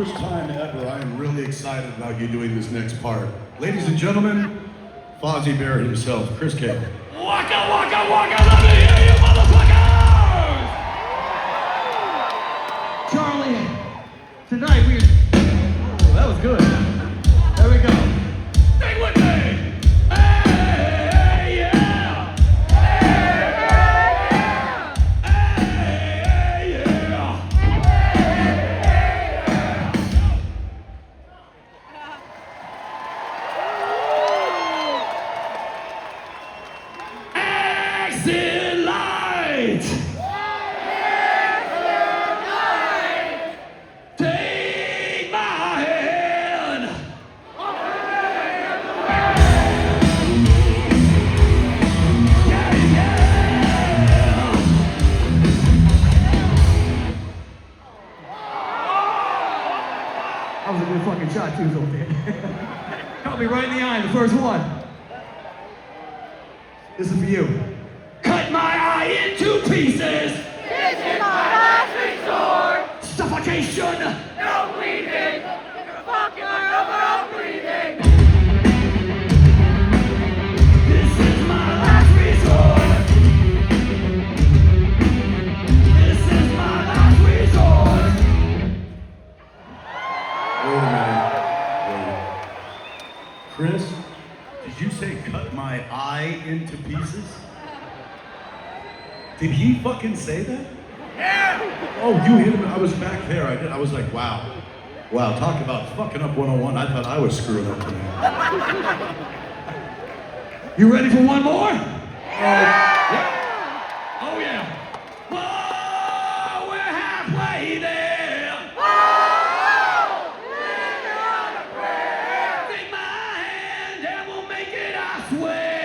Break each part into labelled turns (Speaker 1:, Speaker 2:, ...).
Speaker 1: first time ever, I am really excited about you doing this next part. Ladies and gentlemen, Fozzie Bear himself, Chris Cable.
Speaker 2: Waka, waka, waka, let me hear you, motherfuckers!
Speaker 3: Charlie, tonight oh, that was good. There we go.
Speaker 2: Sing with me! Hey, yeah! Hey, yeah! Exit light! Take my hand! Yeah, yeah!
Speaker 3: That was a good fucking shot too, Sophie. Caught me right in the eye, the first one. This is for you.
Speaker 2: Cut my eye into pieces!
Speaker 4: This is my last resort.
Speaker 2: Suffocation!
Speaker 4: No bleeding. Fuck your overall breathing.
Speaker 2: This is my last resort! This is my last resort!
Speaker 1: Wait a minute. Wait. Chris, did you say cut my eye into pieces? Did he fucking say that? Yeah! Oh, you hit him. I was back there. I was like, wow. Wow, talk about fucking up 101. I thought I was screwing up tonight.
Speaker 2: You ready for one more? Yeah! Oh yeah! Whoa! We're halfway there! Take my hand and we'll make it, I swear!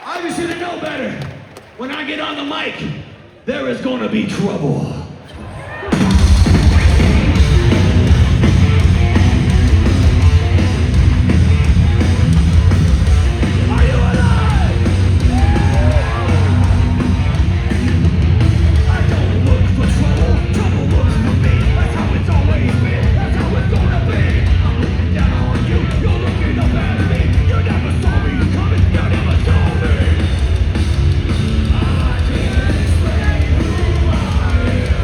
Speaker 2: I just should have known better. When I get on the mic, there is gonna be trouble. Are you alive? I don't look for trouble. Trouble looks for me. That's how it's always been. That's how it's gonna be. I'm looking down on you. You're looking up at me. You never saw me coming. You never saw me. I can't explain who I am.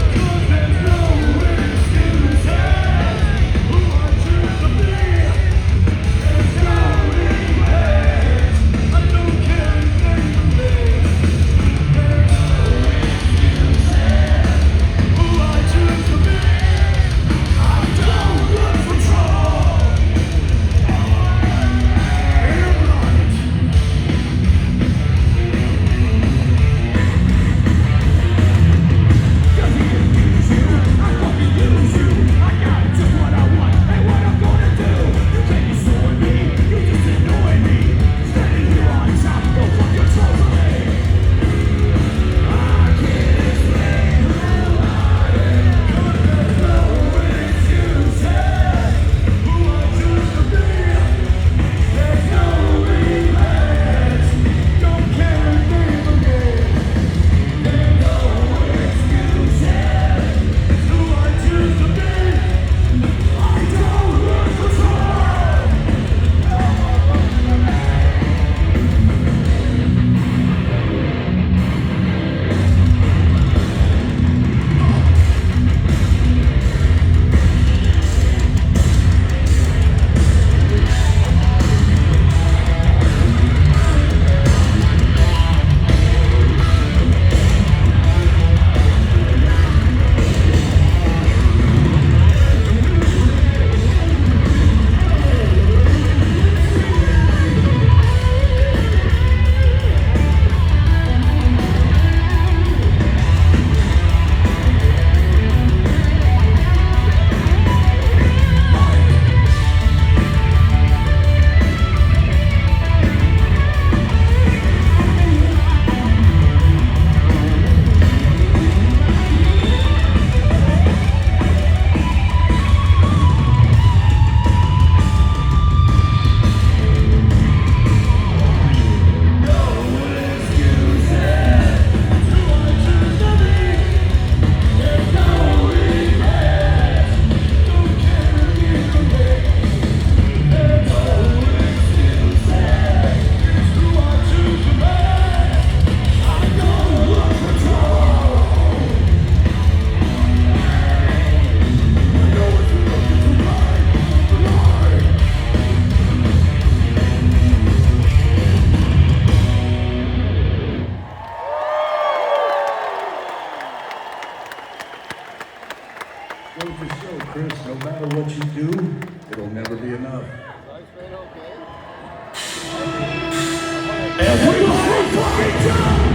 Speaker 1: Chris, no matter what you do, it'll never be enough.
Speaker 2: Every fucking time.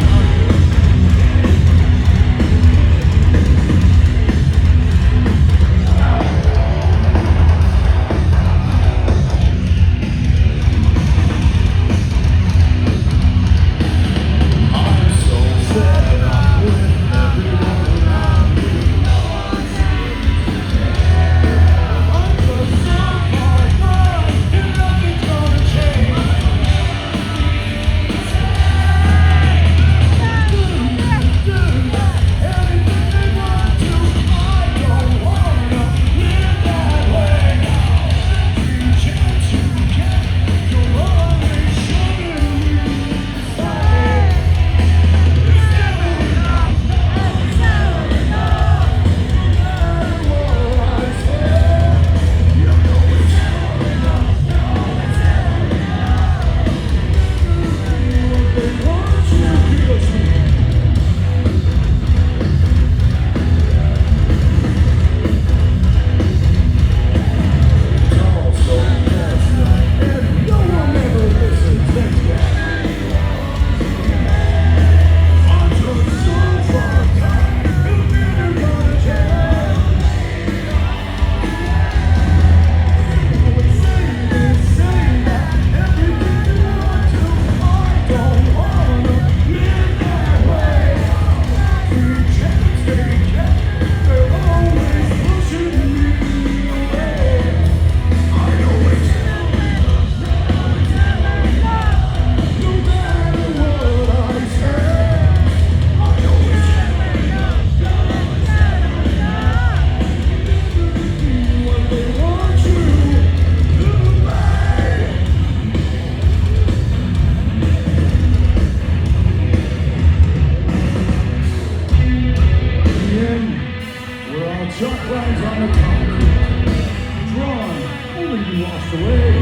Speaker 5: Chalk lines on the concrete, drawn, only you lost away.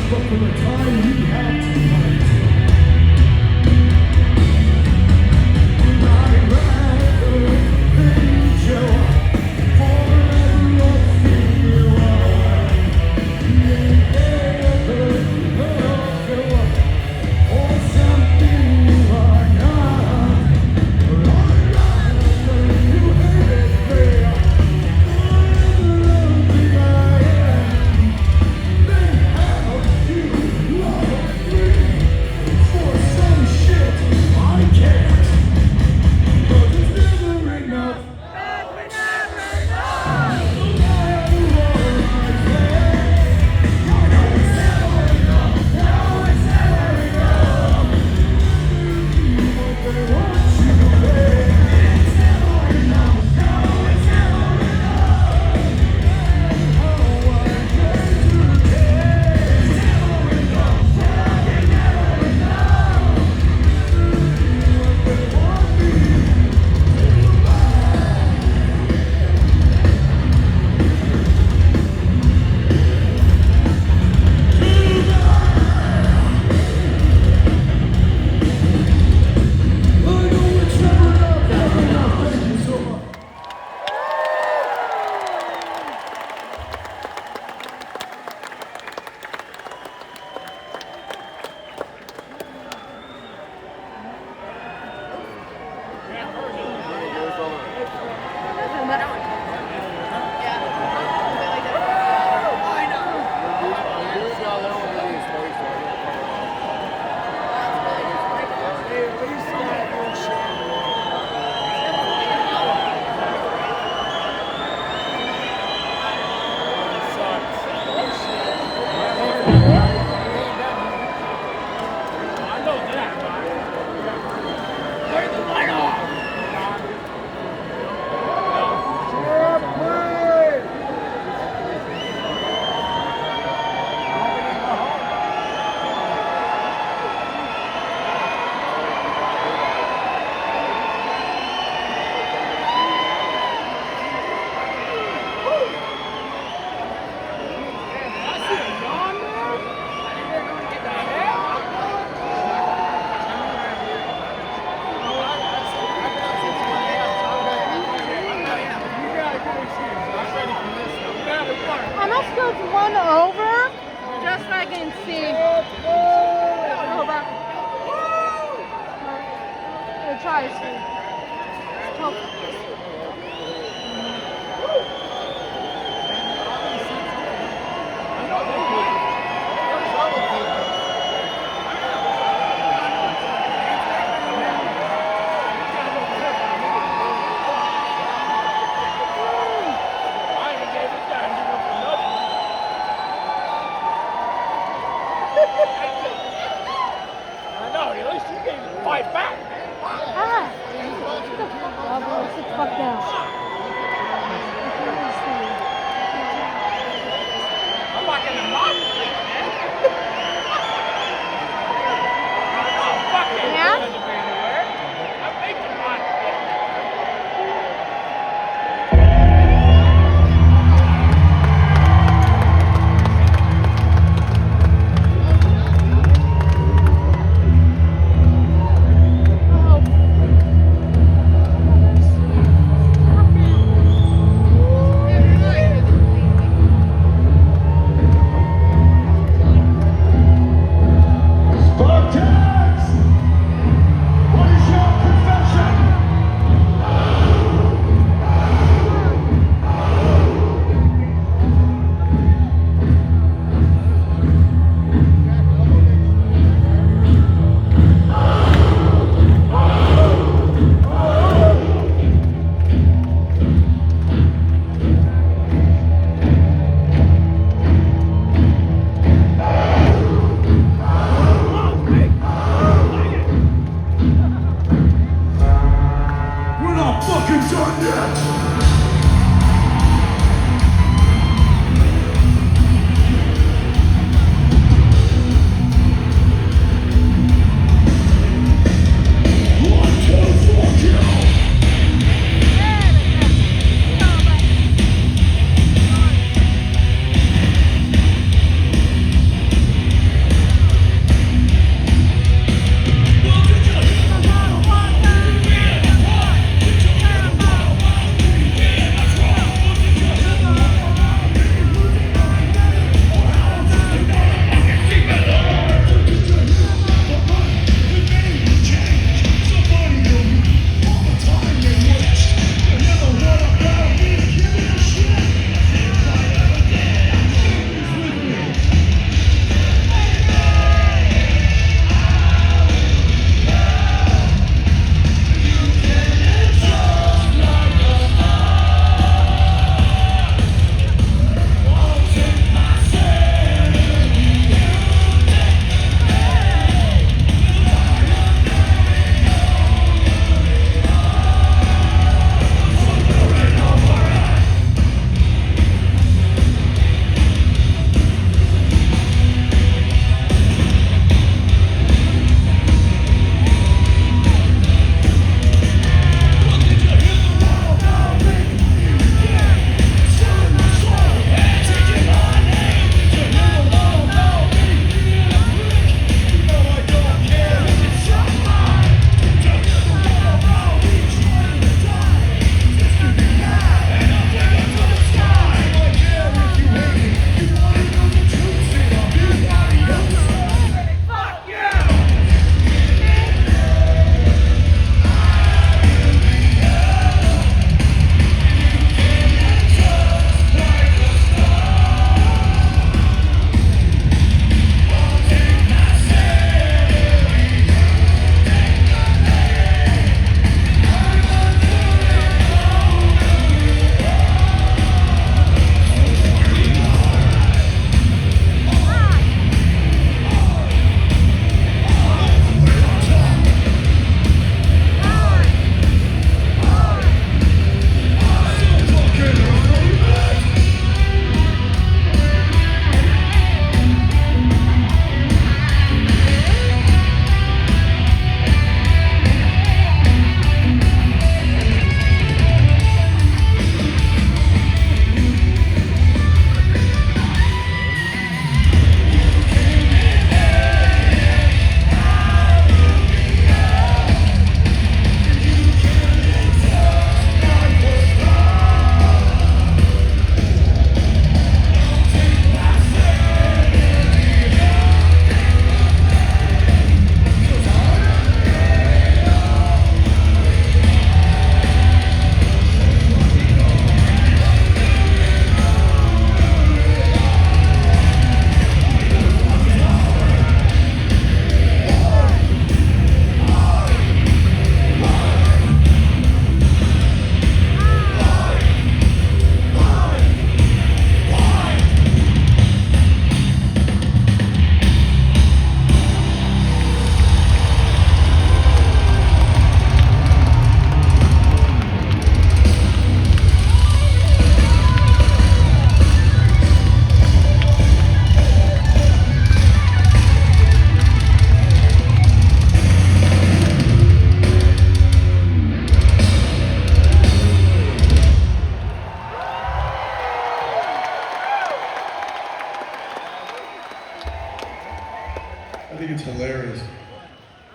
Speaker 5: But for the time we have tonight, I'd rather thank you for your feel. Ever love you, or something you are not. I'd rather you hate me.
Speaker 4: one over just so I can see. Go back. Try to see.
Speaker 2: I know, at least you gave fight back.
Speaker 4: Ah! Sit the fuck down.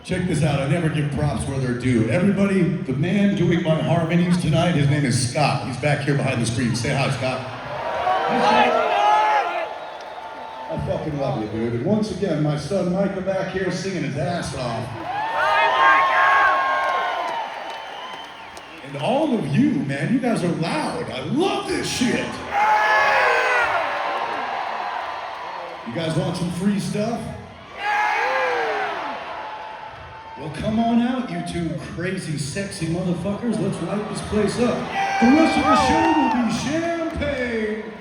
Speaker 1: Check this out. I never give props where they're due. Everybody, the man doing my harmonies tonight, his name is Scott. He's back here behind the screen. Say hi, Scott. I fucking love you, dude. And once again, my son Micah back here singing his ass off. And all of you, man, you guys are loud. I love this shit. You guys want some free stuff? Well, come on out, you two crazy, sexy motherfuckers. Let's light this place up. The rest of the show will be champagne.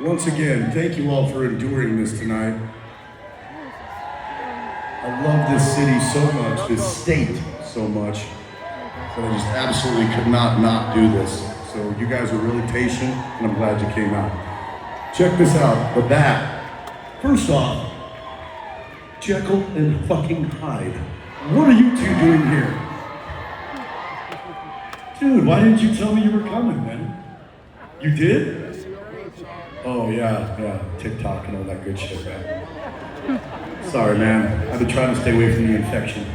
Speaker 1: Once again, thank you all for enduring this tonight. I love this city so much, this state so much, that I just absolutely could not do this. So you guys were really patient, and I'm glad you came out. Check this out, the bat. First off, Jekyll and fucking Hyde. What are you two doing here? Dude, why didn't you tell me you were coming, man? You did? Oh yeah, TikTok and all that good shit, man. Sorry, man. I've been trying to stay away from the infection.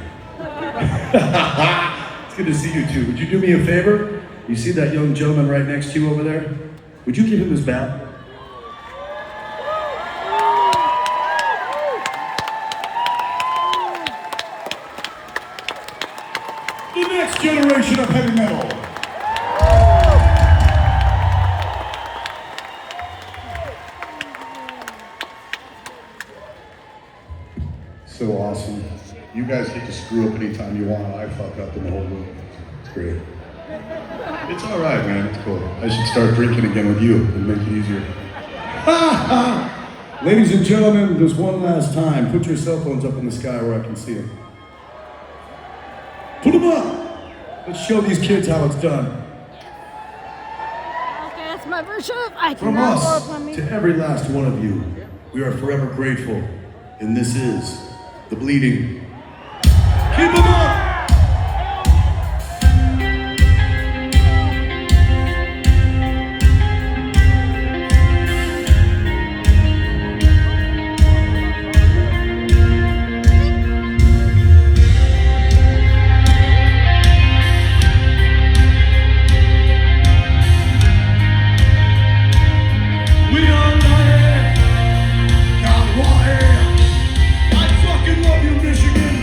Speaker 1: It's good to see you two. Would you do me a favor? You see that young gentleman right next to you over there? Would you give him his bat? The next generation of heavy metal. So awesome. You guys get to screw up anytime you want. I fuck up in the whole room. It's great. It's all right, man. It's cool. I should start drinking again with you. It'll make it easier. Ladies and gentlemen, there's one last time. Put your cell phones up in the sky where I can see them. Put them up. Let's show these kids how it's done.
Speaker 4: Okay, that's my version. I
Speaker 1: From
Speaker 4: cannot
Speaker 1: us
Speaker 4: go upon me.
Speaker 1: to every last one of you, we are forever grateful. And this is The Bleeding. Keep them up! We are lying, not lying. I fucking love you, Michigan.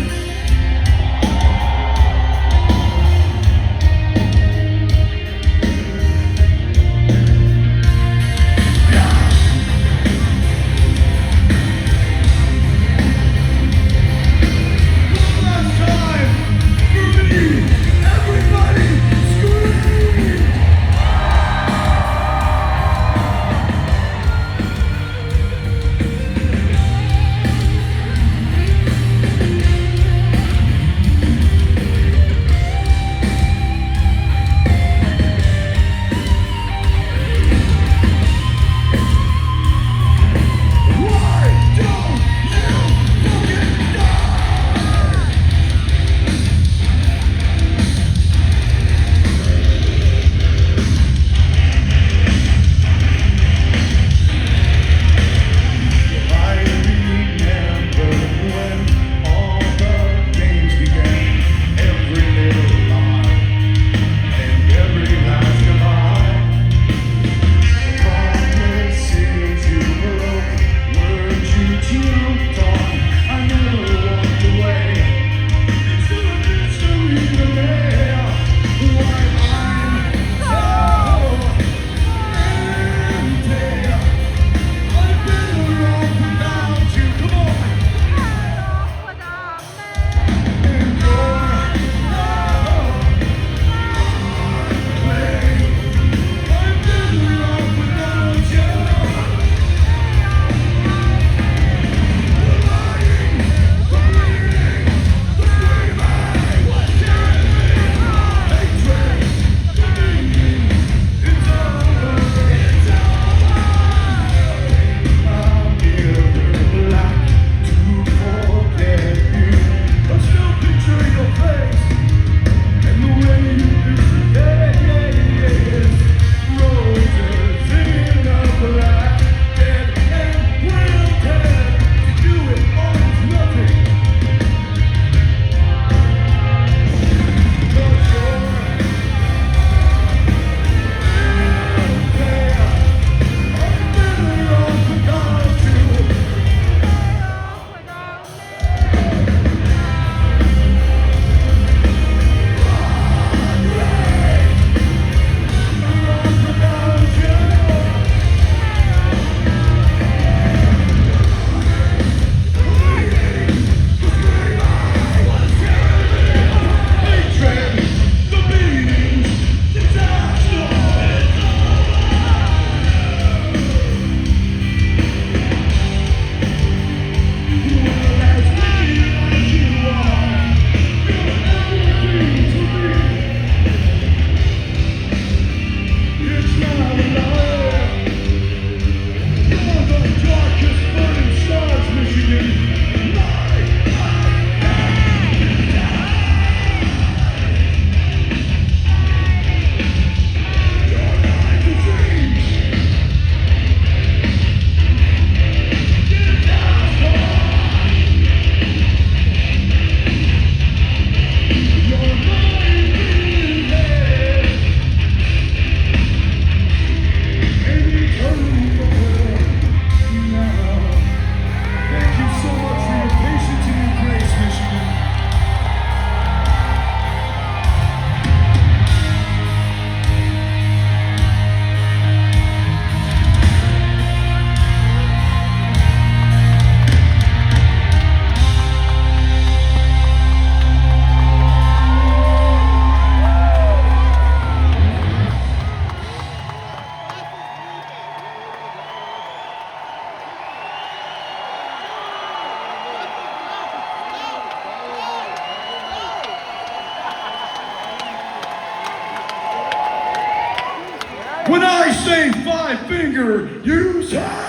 Speaker 1: When I say 5 finger, use hand.